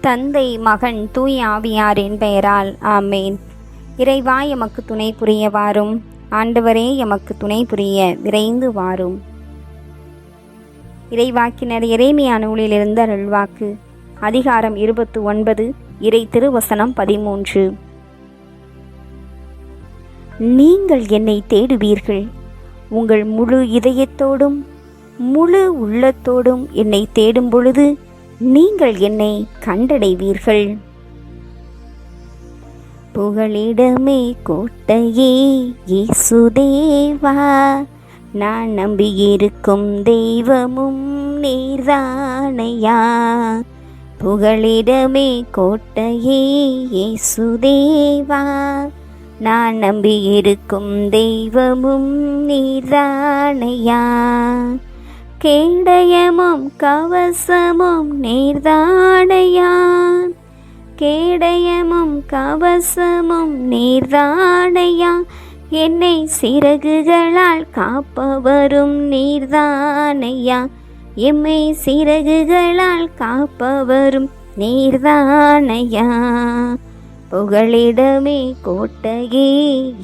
தந்தை, மகன், தூய ஆவியாரின் பெயரால் ஆமேன். இறைவா, எமக்கு துணை புரிய வாரும். ஆண்டவரே, எமக்கு துணை புரிய விரைந்து வாரும். இறைவாக்கினர் எரேமியா நூலிலிருந்து அருள்வாக்கு. அதிகாரம் 29, இறை திருவசனம் 13. நீங்கள் என்னை தேடுவீர்கள். உங்கள் முழு இதயத்தோடும் முழு உள்ளத்தோடும் என்னை தேடும் பொழுது நீங்கள் என்னை கண்டடைவீர்கள். புகழிடமே கோட்டையே இயேசுதேவா, நான் நம்பியிருக்கும் தெய்வமும் நீர்தானையா. புகழிடமே கோட்டையே இயேசுதேவா, நான் நம்பியிருக்கும் தெய்வமும் நீர்தானையா. கேடயமும் கவசமும் நீர்தானையா. கேடயமும் கவசமும் நீர்தானையா. என்னை சிறகுகளால் காப்பவரும் நீர்தானையா. எம்மை சிறகுகளால் காப்பவரும் நீர்தானையா. புகழிடமே கோட்டையே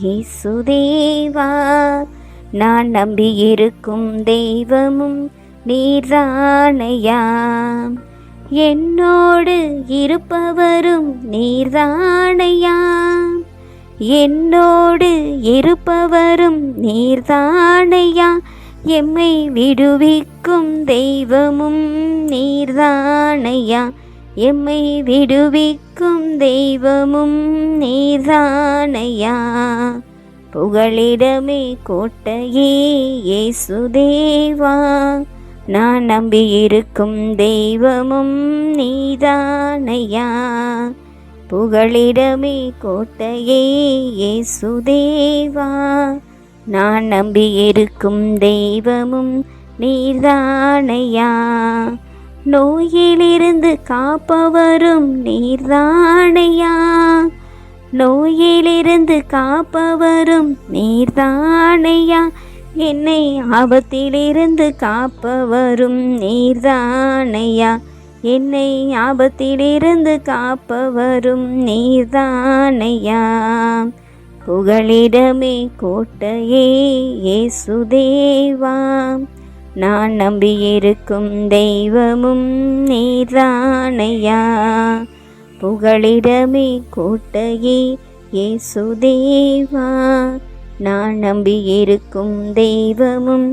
இயேசுதேவா, நான் நம்பியிருக்கும் தெய்வமும் நீர்தானையா. என்னோடு இருப்பவரும் நீர்தானையா. என்னோடு இருப்பவரும் நீர்தானையா. எம்மை விடுவிக்கும் தெய்வமும் நீர்தானையா. எம்மை விடுவிக்கும் தெய்வமும் நீர்தானையா. புகழிடமே கோட்டையே இயேசுதேவா, நான் நம்பியிருக்கும் தெய்வமும் நீதானையா. புகழிடமே கோட்டையே இயேசுதேவா, நான் நம்பியிருக்கும் தெய்வமும் நீர்தானையா. நோயிலிருந்து காப்பவரும் நீர்தானையா. நோயிலிருந்து காப்பவரும் நீர்தானையா. என்னை ஆபத்திலிருந்து காப்பவரும் நீர்தானையா. என்னை ஆபத்திலிருந்து காப்பவரும் நீர்தானையா. புகழிடமே கோட்டையே இயேசுதேவா, நான் நம்பியிருக்கும் தெய்வமும் நீர்தானையா. புகழிடமே கோட்டையே இயேசுதேவா, நான் நம்பியிருக்கும் தெய்வமும்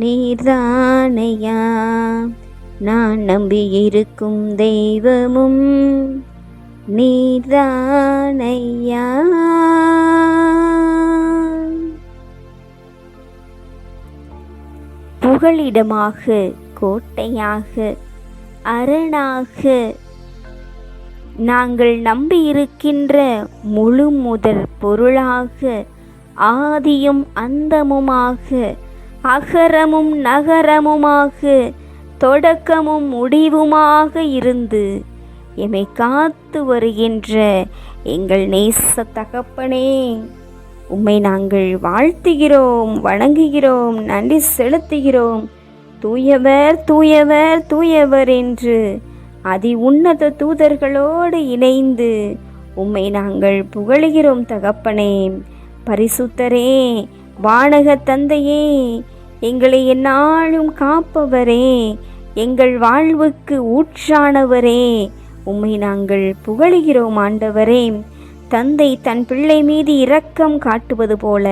நீர்தானையா. நான் நம்பியிருக்கும் தெய்வமும் நீர்தானையா. புகழிடமாக, கோட்டையாக, அரணாக நாங்கள் நம்பியிருக்கின்ற முழு முதற் பொருளாக, ஆதியும் அந்தமுமாக, அகரமும் நகரமுமாக, தொடக்கமும் முடிவுமாக இருந்து எம்மை காத்து வருகின்ற எங்கள் நேச தகப்பனே, உம்மை நாங்கள் வாழ்த்துகிறோம், வணங்குகிறோம், நன்றி செலுத்துகிறோம். தூயவர் தூயவர் தூயவர் என்று அதி உன்னத தூதர்களோடு இணைந்து உம்மை நாங்கள் புகழுகிறோம் தகப்பனே. பரிசுத்தரே, வானக தந்தையே, எங்களை எந்நாளும் காப்பவரே, எங்கள் வாழ்வுக்கு ஊற்றானவரே, உம்மை நாங்கள் புகழுகிறோம் ஆண்டவரே. தந்தை தன் பிள்ளை மீது இரக்கம் காட்டுவது போல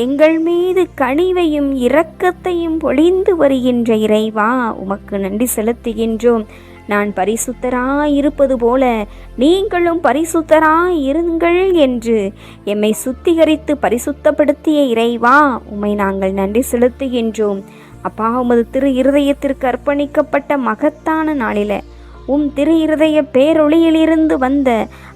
எங்கள் மீது கனிவையும் இரக்கத்தையும் பொழிந்து வருகின்ற இறைவா, உமக்கு நன்றி செலுத்துகின்றோம். நான் பரிசுத்தராய் இருப்பது போல நீங்களும் பரிசுத்தராய் இருங்கள் என்று எம்மை சுத்திகரித்து பரிசுத்தப்படுத்திய இறைவா, உம்மை நாங்கள் நன்றி செலுத்துகின்றோம். அப்பா, உமது திரு இருதயத்திற்கு அர்ப்பணிக்கப்பட்ட மகத்தான நாளில திரு இருதய பேரொளியிலிருந்து வந்த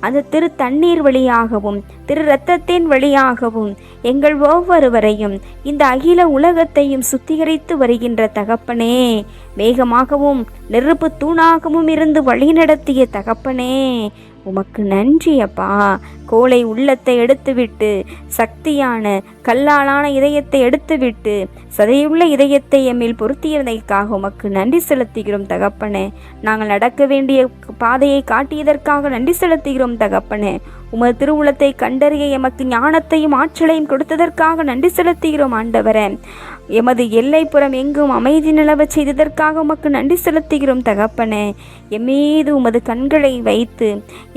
அந்த திரு தண்ணீர் வழியாகவும் திரு இரத்தத்தின் வழியாகவும் எங்கள் ஒவ்வொருவரையும் இந்த அகில உலகத்தையும் சுத்திகரித்து வருகின்ற தகப்பனே, மேகமாகவும் நெருப்பு தூணாகவும் இருந்து வழிநடத்திய தகப்பனே, உமக்கு நன்றி அப்பா. கோலை உள்ளத்தை எடுத்துவிட்டு சக்தியான கல்லாலான இதயத்தை எடுத்துவிட்டு சதையுள்ள இதயத்தை எம்மில் பொருத்தியதற்காக உமக்கு நன்றி செலுத்துகிறோம் தகப்பனே. நாங்கள் நடக்க வேண்டிய பாதையை காட்டியதற்காக நன்றி செலுத்துகிறோம் தகப்பனே. உமது திருவுளத்தை கண்டறிய எமக்கு ஞானத்தையும் ஆற்றலையும் கொடுத்ததற்காக நன்றி செலுத்துகிறோம் ஆண்டவரே. எமது எல்லைப்புறம் எங்கும் அமைதி நிலவ செய்ததற்காக உமக்கு நன்றி செலுத்துகிறோம் தகப்பனே. எம்மீது உமது கண்களை வைத்து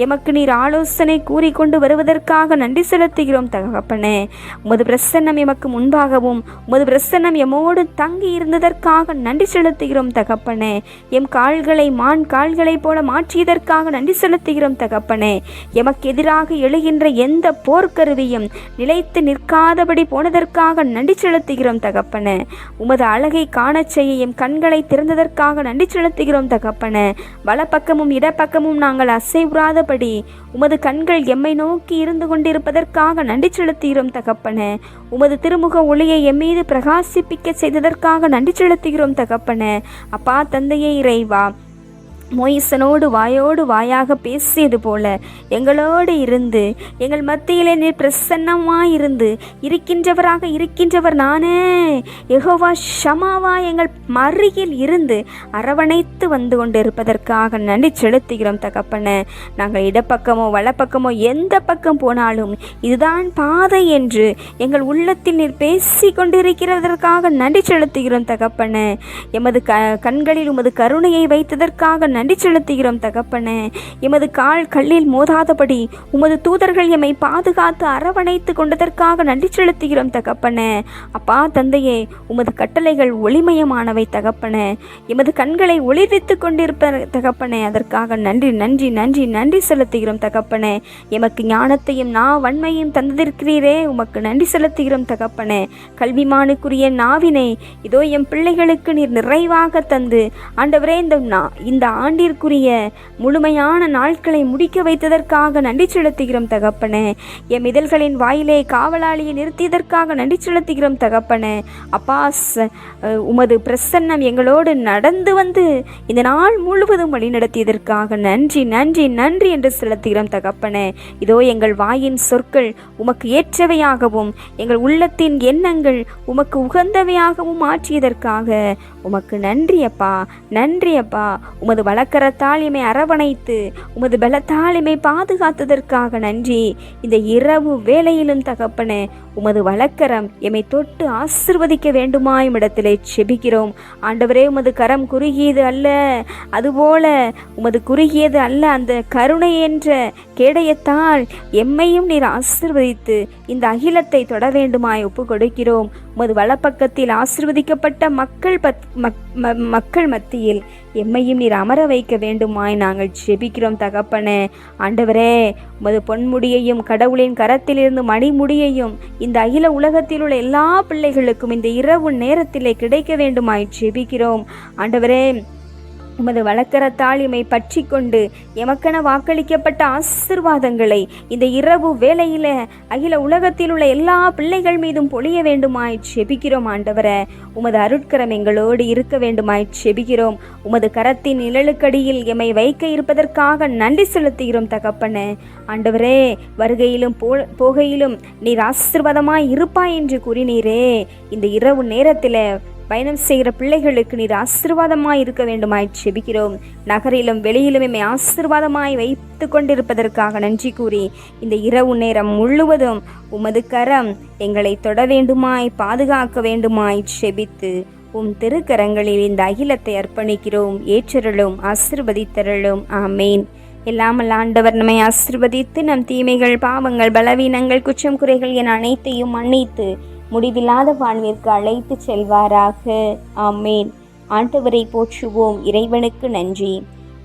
எமக்கு நீர் ஆலோசனை கூறிக்கொண்டு வருவதற்காக நன்றி செலுத்துகிறோம் தகப்பனே. உமது பிரசன்னம் எமக்கு முன்பாகவும் உமது பிரசன்னம் எம்மோடு தங்கி இருந்ததற்காக நன்றி செலுத்துகிறோம் தகப்பனே. எம் கால்களை மான் கால்களைப் போல மாற்றியதற்காக நன்றி செலுத்துகிறோம் தகப்பனே. எமக்கு எதிராக எழுகின்ற எந்த போர்க்கருவியும் நிலைத்து நிற்காதபடி போனதற்காக நன்றி செலுத்துகிறோம் தகப்பனே. உமது அழகை காணச் செய்ய எம் கண்களை திறந்ததற்காக நன்றி செலுத்துகிறோம் தகப்பனே. வலப்பக்கமும் இடப்பக்கமும் நாங்கள் அசைவுறாதபடி உமது கண்கள் எம்மை நோக்கி இருந்து கொண்டிருப்பதற்காக நன்றி செலுத்துகிறோம் தகப்பனே. உமது திருமுக ஒளியை எம்மீது பிரகாசிப்பிக்க செய்ததற்காக நன்றி செலுத்துகிறோம் தகப்பனே. அப்பா தந்தையே இறைவா, மோயிசனோடு வாயோடு வாயாக பேசியது போல எங்களோடு இருந்து எங்கள் மத்தியிலே நீர் பிரசன்னமாயிருந்து இருக்கின்றவராக இருக்கின்றவர் நானே யெகோவா ஷமாவா எங்கள் மருகில் இருந்து அரவணைத்து வந்து கொண்டிருப்பதற்காக நன்றி செலுத்துகிறோம் தகப்பனே. நாங்கள் இடப்பக்கமோ வலப்பக்கமோ எந்த பக்கம் போனாலும் இதுதான் பாதை என்று எங்கள் உள்ளத்தில் நீர் பேசி கொண்டிருக்கிறதற்காக நன்றி செலுத்துகிறோம் தகப்பனே. எமது கண்களில் உமது கருணையை வைத்ததற்காக நன்றி செலுத்துகிறோம் தகப்பனே. எமது கால் கல்லில் மோதாதபடி உமது தூதர்கள் எம்மை பாதுகாத்து அரவணைத்து கொண்டதற்காக நன்றி செலுத்துகிறோம் தகப்பனே. அப்பா தந்தையே, உமது கட்டளைகள் ஒளிமயமானவை தகப்பனே. எமது கண்களை ஒளிர்வித்து கொண்டிருப்ப தகப்பனே. அதற்காக நன்றி நன்றி நன்றி நன்றி செலுத்துகிறோம் தகப்பனே. எமக்கு ஞானத்தையும் வன்மையும் தந்திருக்கிறீரே, உமக்கு நன்றி செலுத்துகிறோம் தகப்பனே. கல்விமானுக்குரிய நாவினை இதோ எம் பிள்ளைகளுக்கு நீர் நிறைவாக தந்து ஆண்டவரே இந்த ஆண்டிற்குரிய முழுமையான நாட்களை முடிக்க வைத்ததற்காக நன்றி செலுத்துகிறோம் தகப்பனே. எம் இதழ்களின் வாயிலே காவலாளியை நிறுத்தியதற்காக நன்றி செலுத்துகிறோம் தகப்பனே. அப்பா, உமது பிரசன்னம் எங்களோடு நடந்து வந்து இந்த நாள் முழுவதும் வழிநடத்தியதற்காக நன்றி நன்றி நன்றி என்று செலுத்துகிறோம் தகப்பனே. இதோ எங்கள் வாயின் சொற்கள் உமக்கு ஏற்றவையாகவும் எங்கள் உள்ளத்தின் எண்ணங்கள் உமக்கு உகந்தவையாகவும் மாற்றியதற்காக உமக்கு நன்றி அப்பா, நன்றி அப்பா. உமது வலக்கரத்தால் எம்மை அரவணைத்து உமது பலத்தால் எம்மை பாதுகாத்ததற்காக நன்றி. இந்த இரவு வேளையிலும் தகப்பனே, உமது வலக்கரம் எம்மை தொட்டு ஆசிர்வதிக்க வேண்டுமாய் இடத்திலே செபிக்கிறோம் ஆண்டவரே. உமது கரம் குறுகியது அல்ல, அதுபோல உமது குறுகியது அல்ல அந்த கருணை என்ற கேடயத்தால் எம்மையும் நீர் ஆசிர்வதித்து இந்த அகிலத்தை தொட வேண்டுமாய் ஒப்பு கொடுக்கிறோம். உமது வலப்பக்கத்தில் ஆசிர்வதிக்கப்பட்ட மக்கள் மத்தியில் எம்மையும் நீர் அமர வைக்க வேண்டுமாய் நாங்கள் ஜெபிக்கிறோம் தகப்பனே. ஆண்டவரே, உமது பொன்முடியையும் கடவுளின் கரத்திலிருந்து மணிமுடியையும் இந்த அகில உலகத்தில் உள்ள எல்லா பிள்ளைகளுக்கும் இந்த இரவு நேரத்திலே கிடைக்க வேண்டுமாய் ஜெபிக்கிறோம் ஆண்டவரே. உமது வலக்கரத்தால் எம்மை பற்றி கொண்டு எமக்கென வாக்களிக்கப்பட்ட ஆசிர்வாதங்களை இந்த இரவு வேளையில அகில உலகத்தில் உள்ள எல்லா பிள்ளைகள் மீதும் பொழிய வேண்டுமாய் செபிக்கிறோம் ஆண்டவரே. உமது அருட்கரம் எங்களோடு இருக்க வேண்டுமாய் செபிக்கிறோம். உமது கரத்தின் நிழலுக்கடியில் எம்மை வைக்க இருப்பதற்காக நன்றி செலுத்துகிறோம் தகப்பனே. ஆண்டவரே, வருகையிலும் போகையிலும் நீர் ஆசீர்வாதமாய் இருப்பாய் என்று கூறினீரே. இந்த இரவு நேரத்தில் பயணம் செய்கிற பிள்ளைகளுக்கு நீர் ஆசீர்வாதமாய் இருக்க வேண்டுமாய் செபிக்கிறோம். நகரிலும் வெளியிலும் எம்மை ஆசீர்வாதமாய் வைத்து கொண்டிருப்பதற்காக நன்றி கூறி இந்த இரவு நேரம் முழுவதும் உமது கரம் எங்களை தொட வேண்டுமாய் பாதுகாக்க வேண்டுமாய் செபித்து உம் திருக்கரங்களில் இந்த அகிலத்தை அர்ப்பணிக்கிறோம். ஏற்றருளும் ஆசீர்வதித்தருளும். ஆமேன். எல்லாமல் ஆண்டவர் நம்மை ஆசீர்வதித்து நம் தீமைகள், பாவங்கள், பலவீனங்கள், குற்றம் குறைகள் என அனைத்தையும் மன்னித்து முடிவில்லாத வாழ்விற்கு அழைத்து செல்வாராக. ஆமேன். ஆண்டவரை போற்றுவோம். இறைவனுக்கு நன்றி.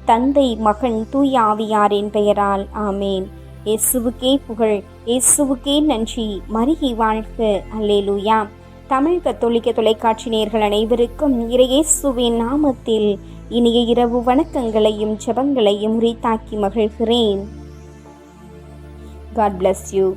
தந்தை, மகன், தூய ஆவியாரின் பெயரால் ஆமேன். இயேசுவுக்கே புகழ், இயேசுவுக்கே நன்றி. மரியே வாழ்க. அல்லேலூயா. தமிழ் கத்தோலிக்க தொலைக்காட்சி நேயர்கள் அனைவருக்கும் இயேசுவின் நாமத்தில் இனிய இரவு வணக்கங்களையும் ஜெபங்களையும் உரித்தாக்கி மகிழ்கிறேன். God bless you.